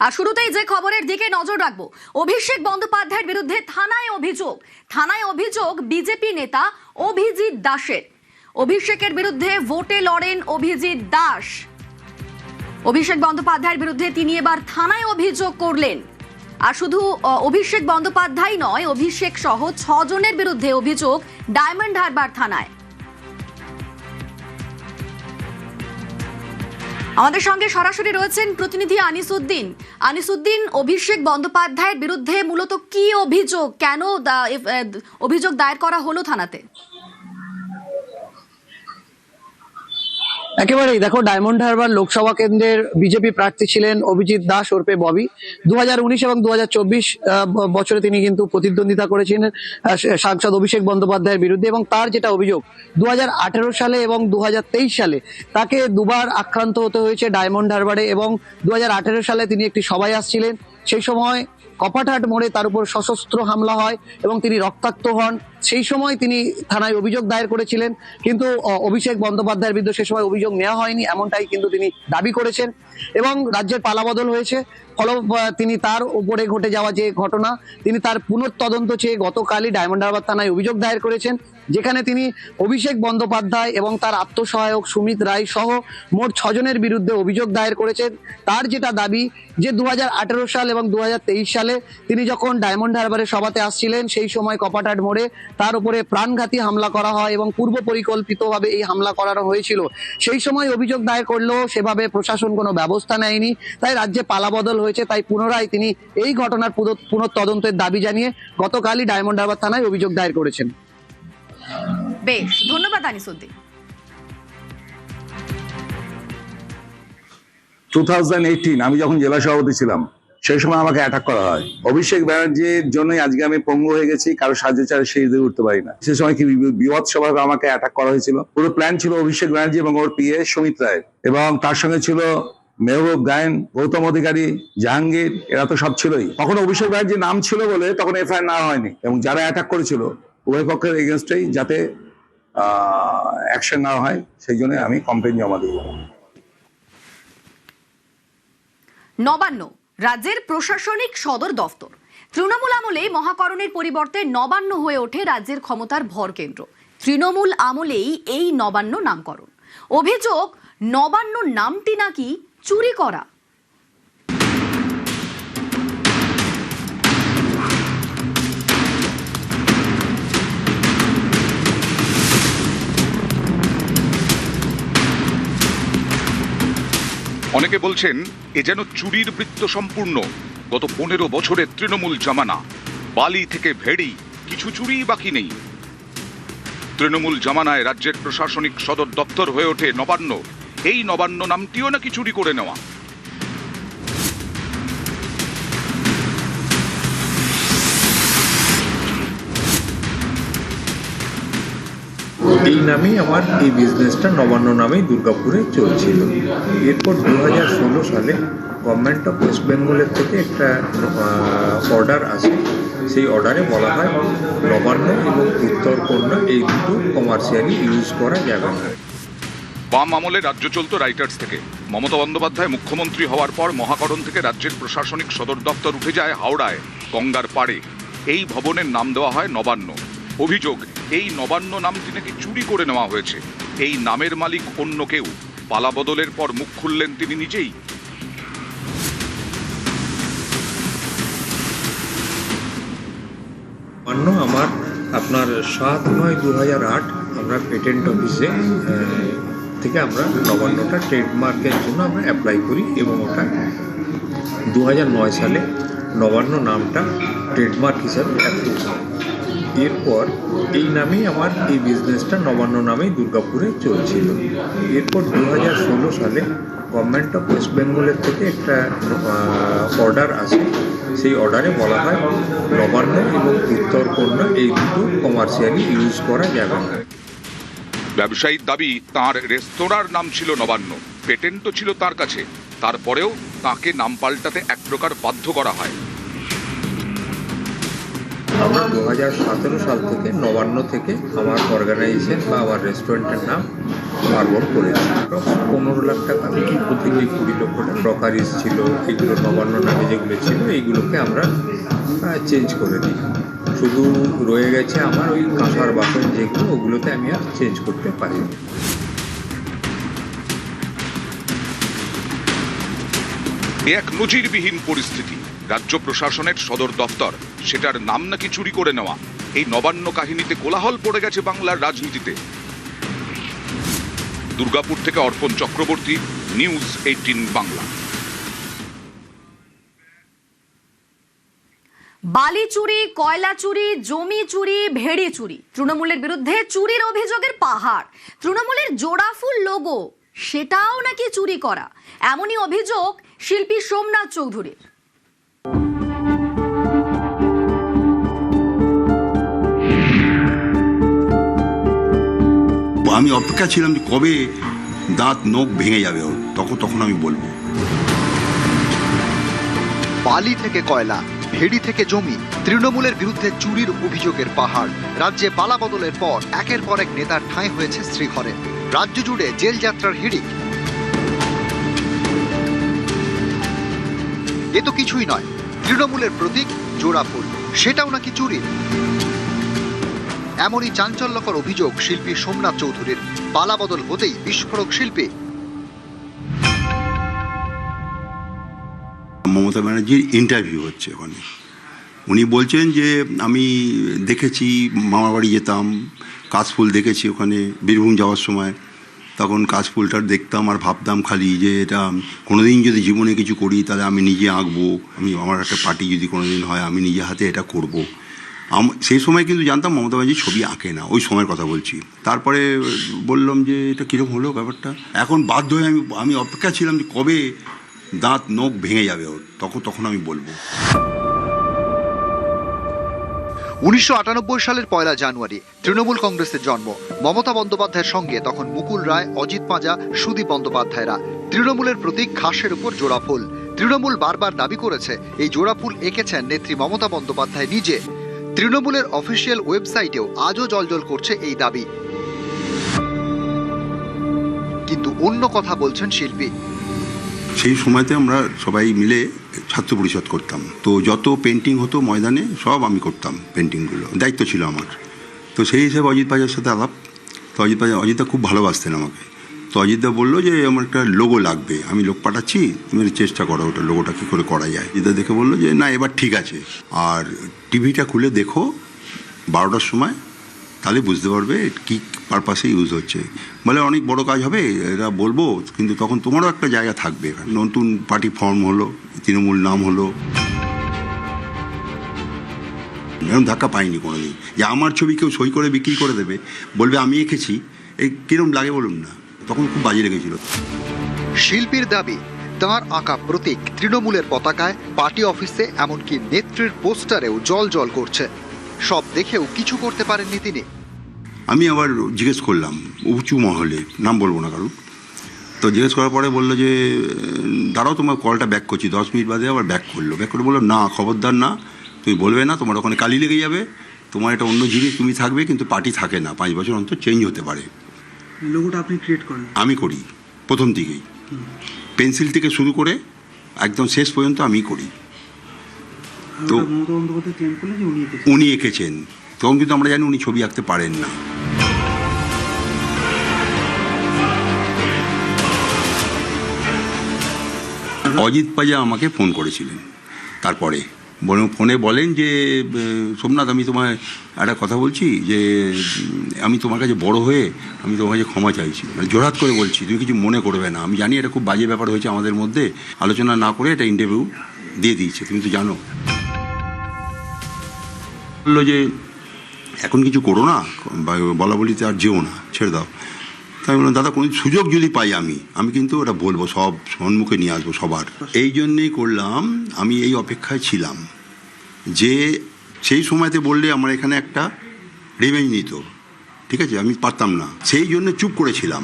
আর শুরুতেই যে খবরের দিকে নজর রাখবো, অভিষেক বন্দ্যোপাধ্যায়ের বিরুদ্ধে থানায় অভিযোগ বিজেপি নেতা অভিজিৎ দাসের। অভিষেকের বিরুদ্ধে ভোটে লড়েন অভিজিৎ দাস। অভিষেক বন্দ্যোপাধ্যায়ের বিরুদ্ধে তিনি এবার থানায় অভিযোগ করলেন। আর শুধু অভিষেক বন্দ্যোপাধ্যায় নয়, অভিষেক সহ 6 জনের বিরুদ্ধে অভিযোগ ডায়মন্ড হারবার থানায়। আমাদের সঙ্গে সরাসরি রয়েছেন প্রতিনিধি আনিসুদ্দিন। অভিষেক বন্দ্যোপাধ্যায়ের বিরুদ্ধে মূলত কি অভিযোগ, কেন অভিযোগ দায়ের করা হলো থানাতে? একেবারেই দেখো, ডায়মন্ড হারবার লোকসভা কেন্দ্রের বিজেপি প্রার্থী ছিলেন অভিজিৎ দাস ওরফে ববি। 2019 এবং 2024 বছরে তিনি কিন্তু প্রতিদ্বন্দ্বিতা করেছিলেন সাংসদ অভিষেক বন্দ্যোপাধ্যায়ের বিরুদ্ধে, এবং তার যেটা অভিযোগ 2018 সালে এবং 2023 সালে তাকে দুবার আক্রান্ত হতে হয়েছে ডায়মন্ড হারবারে। এবং 2018 সালে তিনি একটি সভায় আসছিলেন, সেই সময় কপাটহাট মোড়ে তার উপর সশস্ত্র হামলা হয় এবং তিনি রক্তাক্ত হন। সেই সময় তিনি থানায় অভিযোগ দায়ের করেছিলেন, কিন্তু অভিষেক বন্দ্যোপাধ্যায়ের বিরুদ্ধে সে সময় অভিযোগ নেওয়া হয়নি, এমনটাই কিন্তু তিনি দাবি করেছেন। এবং রাজ্যের পালাবদল হয়েছে, ফলে তিনি তার উপরে ঘটে যাওয়া যে ঘটনা, তিনি তার পুনঃতদন্ত চেয়ে গতকালই ডায়মন্ড হারবার থানায় অভিযোগ দায়ের করেছেন, যেখানে তিনি অভিষেক বন্দ্যোপাধ্যায় এবং তার আত্মসহায়ক সুমিত রায় সহ মোট 6 জনের বিরুদ্ধে অভিযোগ দায়ের করেছেন। তার যেটা দাবি যে 2018 সাল এবং 2023 সালে তিনি যখন ডায়মন্ড হারবারের সভাতে আসছিলেন, সেই সময় কপাটহাট মোড়ে তার উপরে প্রাণঘাতী হামলা করা হয় এবং পূর্ব পরিকল্পিতভাবে এই হামলা করানো হয়েছিল। সেই সময় অভিযোগ দায়ের করলেও সেভাবে প্রশাসন কোনো ব্যবস্থা নেয়নি, তাই রাজ্যে পালাবদল হয়েছে। তাই পুনরায় তিনি এই ঘটনার পুনঃতদন্তের দাবি জানিয়ে গতকালই ডায়মন্ড হারবার থানায় অভিযোগ দায়ের করেছেন। বেশ, ধন্যবাদ আনিসুদ্দিন। 2018 আমি যখন জেলা সভাপতি ছিলাম, সেই সময় আমাকে অ্যাটাক করা হয়। অভিষেক ব্যানার্জির জন্যই আজকে আমি পঙ্গু হয়ে গেছি, কারো সাহায্য ছাড়া সিঁড়ি দিয়ে উঠতে পারি না। সে সময় কি বিভৎসভাবে আমাকে অ্যাটাক করা হয়েছিল। পুরো প্ল্যান ছিল অভিষেক ব্যানার্জি এবং ওর পিএ সুমিত রায়, এবং তার সঙ্গে ছিল মেহবুব গায়েন, গৌতম অধিকারী, জাহাঙ্গীর, এরা তো সব ছিলই। তখন অভিষেক ব্যানার্জির নাম ছিল বলে তখন এফআইআর নেওয়া হয়নি, এবং যারা অ্যাটাক করেছিল উভয় পক্ষের এগেনস্টেই যাতে অ্যাকশন নেওয়া হয়, সেই জন্য আমি কমপ্লেন জমা দিই। নবান্ন রাজ্যের প্রশাসনিক সদর দফতর। তৃণমূল আমলেই মহাকরণের পরিবর্তে নবান্ন হয়ে ওঠে রাজ্যের ক্ষমতার ভরকেন্দ্র। তৃণমূল আমলেই এই নবান্ন নামকরণ। অভিযোগ, নবান্ন নামটি নাকি চুরি করা। অনেকে বলছেন এ যেন চুরির বৃত্ত সম্পূর্ণ। গত 15 বছরের তৃণমূল জামানা, বালি থেকে ভেড়ি, কিছু চুরি বাকি নেই। তৃণমূল জামানায় রাজ্যের প্রশাসনিক সদর দপ্তর হয়ে ওঠে নবান্ন। এই নবান্ন নামটিও নাকি চুরি করে নেওয়া। এই নামেই আমার এই বিজনেসটা নবান্ন নামেই দুর্গাপুরে চলছিল। এরপর 2016 সালে গভর্নমেন্ট অফ ওয়েস্ট বেঙ্গলের থেকে একটা অর্ডার আসে। সেই অর্ডারে বলা হয় নবান্ন এবং উত্তরকন্যা এই দুটো কমার্শিয়ালি ইউজ করা যাবে না। বাম আমলে রাজ্য চলত রাইটার্স থেকে। মমতা বন্দ্যোপাধ্যায় মুখ্যমন্ত্রী হওয়ার পর মহাকরণ থেকে রাজ্যের প্রশাসনিক সদর দপ্তর উঠে যায় হাওড়ায়, গঙ্গার পাড়ে। এই ভবনের নাম দেওয়া হয় নবান্ন। অভিযোগ, এই নবান্ন নামটি নাকি চুরি করে নেওয়া হয়েছে। এই নামের মালিক অন্য কেউ। পালাবদলের পর মুখ খুললেন তিনি নিজেই। নবান্ন আমার আপনার 7/9/2008 আমরা পেটেন্ট অফিসে থেকে আমরা নবান্নটা ট্রেডমার্কের জন্য আমরা অ্যাপ্লাই করি, এবং ওটা 2009 সালে নবান্ন নামটা ট্রেডমার্ক হিসাবে অ্যাপ্রুভ হয়। এরপর এই নামেই আমার এই বিজনেসটা নবান্ন নামেই দুর্গাপুরে চলছিল। এরপর 2016 সালে গভর্নমেন্ট অফ ওয়েস্ট বেঙ্গলের থেকে একটা অর্ডার আসে। সেই অর্ডারে বলা হয় নবান্ন এবং উত্তরকন্যা এই দুটো কমার্শিয়ালি ইউজ করা যাবে না। ব্যবসায়ীর দাবি, তার রেস্তোরাঁর নাম ছিল নবান্ন, পেটেন্টও ছিল তার কাছে। তারপরেও তাকে নাম পাল্টাতে এক প্রকার বাধ্য করা হয়। আমরা 2017 সাল থেকে নবান্ন থেকে আমার অর্গানাইজেশন বা আমার রেস্টুরেন্টের নাম সার্ভার করেছি। 15 লাখ টাকা বিক্রি করতে ওই 20 লক্ষ টাকা ব্রকারিজ ছিল, এগুলো নবান্ন নামে যেগুলো ছিল এইগুলোকে আমরা চেঞ্জ করে দিই। শুধু রয়ে গেছে আমার ওই কাঁসার বাসন যেগুলো, ওগুলোতে আমি আর চেঞ্জ করতে পারিনি। এ এক নজিরবিহীন পরিস্থিতি। রাজ্য প্রশাসনের সদর দফতর, সেটার নাম নাকি চুরি করে নেওয়া। এই নবান্ন কাহিনীতে কোলাহল পড়ে গেছে বাংলার রাজনীতিতে। দুর্গাপুর থেকে অর্পণ চক্রবর্তী, নিউজ 18 বাংলা। বালি চুরি, কয়লা চুরি, জমি চুরি, ভেড়ি চুরি, তৃণমূলের বিরুদ্ধে চুরির অভিযোগের পাহাড়। তৃণমূলের জোড়াফুল লোগো, সেটাও নাকি চুরি করা, এমনই অভিযোগ শিল্পী সোমনাথ চৌধুরীর। আমি অপেক্ষা ছিলাম যে কবে দাঁত নখ ভেঙে যাবে ওর, তখন আমি বলবো। বালি থেকে কয়লা, ভেড়ি থেকে জমি, তৃণমূলের বিরুদ্ধে চুরির অভিযোগের পাহাড়। রাজ্যে পালা বদলের পর একের পর এক নেতার ঠাঁই হয়েছে শ্রীঘরে। রাজ্য জুড়ে জেল যাত্রার হিড়িক। এ তো কিছুই নয়, তৃণমূলের প্রতীক জোড়া ফুল, সেটাও নাকি চুরি। এমনই চাঞ্চল্যকর অভিযোগ শিল্পী সোমনাথ চৌধুরীর। পালা বদল হতেই বিস্ফোরক শিল্পী। মমতা ব্যানার্জির ইন্টারভিউ হচ্ছে ওখানে। উনি বলছেন যে আমি দেখেছি, মামার বাড়ি যেতাম, কাশফুল দেখেছি ওখানে বীরভূম যাওয়ার সময়। তখন কাশফুলটার দেখতাম আর ভাবতাম খালি যে এটা কোনোদিন যদি জীবনে কিছু করি তাহলে আমি নিজে আঁকবো, আমার একটা পার্টি যদি কোনোদিন হয় আমি নিজে হাতে এটা করব। সেই সময় কিন্তু জানতাম মমতা ব্যানার্জি ছবি আঁকে না, ওই সময়ের কথা বলছি। তারপরে বললাম যে এটা কীরকম হলো ব্যাপারটা। এখন বাধ্য হয়ে আমি অপেক্ষা ছিলাম যে কবে দাঁত নখ ভেঙে যাবে ওর, তখন আমি বলবো। 1998 সালের 1 জানুয়ারি তৃণমূল কংগ্রেসের জন্ম। মমতা বন্দ্যোপাধ্যায়ের সঙ্গে তখন মুকুল রায়, অজিত পাঁজা, সুদীপ বন্দ্যোপাধ্যায়রা। তৃণমূলের প্রতীক ঘাসের উপর জোড়া ফুল। তৃণমূল বারবার দাবি করেছে এই জোড়া ফুল এঁকেছেন নেত্রী মমতা বন্দ্যোপাধ্যায় নিজে। তৃণমূলের অফিসিয়াল ওয়েবসাইটেও আজও জলজল করছে এই দাবি। কিন্তু অন্য কথা বলছেন শিল্পী। সেই সময়তে আমরা সবাই মিলে ছাত্র পরিষদ করতাম, তো যত পেন্টিং হতো ময়দানে সব আমি করতাম, পেন্টিংগুলো দায়িত্ব ছিল আমার। তো সেই হিসেবে অজিত পাজার সাথে আলাপ। তো অজিতদা খুব ভালোবাসতেন আমাকে। তো অজিতদা বললো যে আমার একটা লোগো লাগবে, আমি লোক পাঠাচ্ছি, তুমি চেষ্টা করো ওটা লোগোটা কী করে করা যায়। অজিতদা দেখে বললো যে না এবার ঠিক আছে, আর টিভিটা খুলে দেখো 12টার সময়, তাহলে বুঝতে পারবে কী পারপাসে ইউজ হচ্ছে। বলে অনেক বড় কাজ হবে এরা বলবো, কিন্তু তখন তোমারও একটা জায়গা থাকবে। নতুন পার্টি ফর্ম হলো, তৃণমূল নাম হলো। এরকম ধাক্কা পাইনি কোনোদিন যে আমার ছবি কেউ সই করে বিক্রি করে দেবে, বলবে আমি এঁকেছি। এই কিরম লাগে বলুন না, তখন খুব বাজে লেগেছিল। শিল্পীর দাবি তাঁর আঁকা প্রতীক তৃণমূলের পতাকায়, পার্টি অফিসে, এমনকি নেত্রীর পোস্টারেও জল করছে। সব দেখেও কিছু করতে পারেননি তিনি। আমি আবার জিজ্ঞেস করলাম উঁচু মহলে, নাম বলবো না কারণ। তো জিজ্ঞেস করার পরে বললো যে দাঁড়াও তোমার কলটা ব্যাক করছি। 10 মিনিট বাদে আবার ব্যাক করে বললো না খবরদার না, তুমি বলবে না, তোমার ওখানে কালি লেগে যাবে, তোমার এটা অন্য জিনিস, তুমি থাকবে কিন্তু পার্টি থাকে না, 5 বছর অন্তর চেঞ্জ হতে পারে। লোগোটা আপনি ক্রিয়েট করেন? আমি করি প্রথম থেকেই, পেন্সিল থেকে শুরু করে একদম শেষ পর্যন্ত আমি করি। তো মমতা বন্দ্যোপাধ্যায় ক্লেম করলেন যে উনি এঁকেছেন, তখন কিন্তু আমরা জানি উনি ছবি আঁকতে পারেন না। অজিত পাজা আমাকে ফোন করেছিলেন তারপরে, ফোনে বলেন যে সোমনাথ আমি তোমায় একটা কথা বলছি, যে আমি তোমার কাছে বড় হয়ে আমি তোমার কাছে ক্ষমা চাইছি, মানে জোরহাত করে বলছি, তুমি কিছু মনে করবে না। আমি জানি এটা খুব বাজে ব্যাপার হয়েছে আমাদের মধ্যে, আলোচনা না করে এটা ইন্টারভিউ দিয়ে দিয়েছে, তুমি তো জানো। বললো যে এখন কিছু করো না, বলা বলিতে আর যেও না, ছেড়ে দাও। তাই বললাম দাদা কোনো সুযোগ যদি পাই আমি কিন্তু ওটা বলবো, সব সম্মুখে নিয়ে আসবো সবার। এই জন্যেই করলাম, আমি এই অপেক্ষায় ছিলাম যে সেই সময়তে বললে আমার এখানে একটা রিভেঞ্জ নিত, ঠিক আছে, আমি পারতাম না, সেই জন্য চুপ করেছিলাম।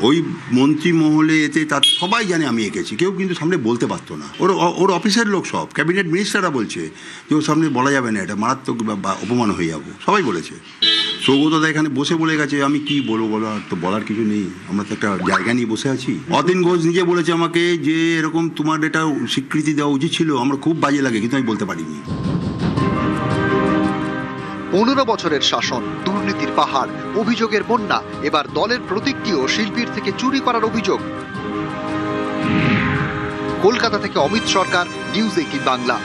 ওই মন্ত্রী মহলে এতে তার সবাই জানে আমি এঁকেছি, কেউ কিন্তু সামনে বলতে পারতো না। ওর অফিসের লোক সব, ক্যাবিনেট মিনিস্টাররা বলছে যে ওর সামনে বলা যাবে না, এটা মারাত্মক বা অপমান হয়ে যাবো, সবাই বলেছে। সৌগতদা এখানে বসে বলে গেছে, আমি কি বলবো বলো, আর তো বলার কিছু নেই, আমরা তো একটা জায়গা নিয়ে বসে আছি। অতীন ঘোষ নিজে বলেছে আমাকে যে এরকম তোমার এটা স্বীকৃতি দেওয়া উচিত ছিল, আমার খুব বাজে লাগে, কিন্তু আমি বলতে পারিনি। 15 বছরের শাসন, দুর্নীতির পাহাড়, অভিযোগের বন্যা, এবার দলের প্রতীকটিও শিল্পীর থেকে চুরি করার অভিযোগ। কলকাতা থেকে অমিত সরকার, নিউজ 18 বাংলা।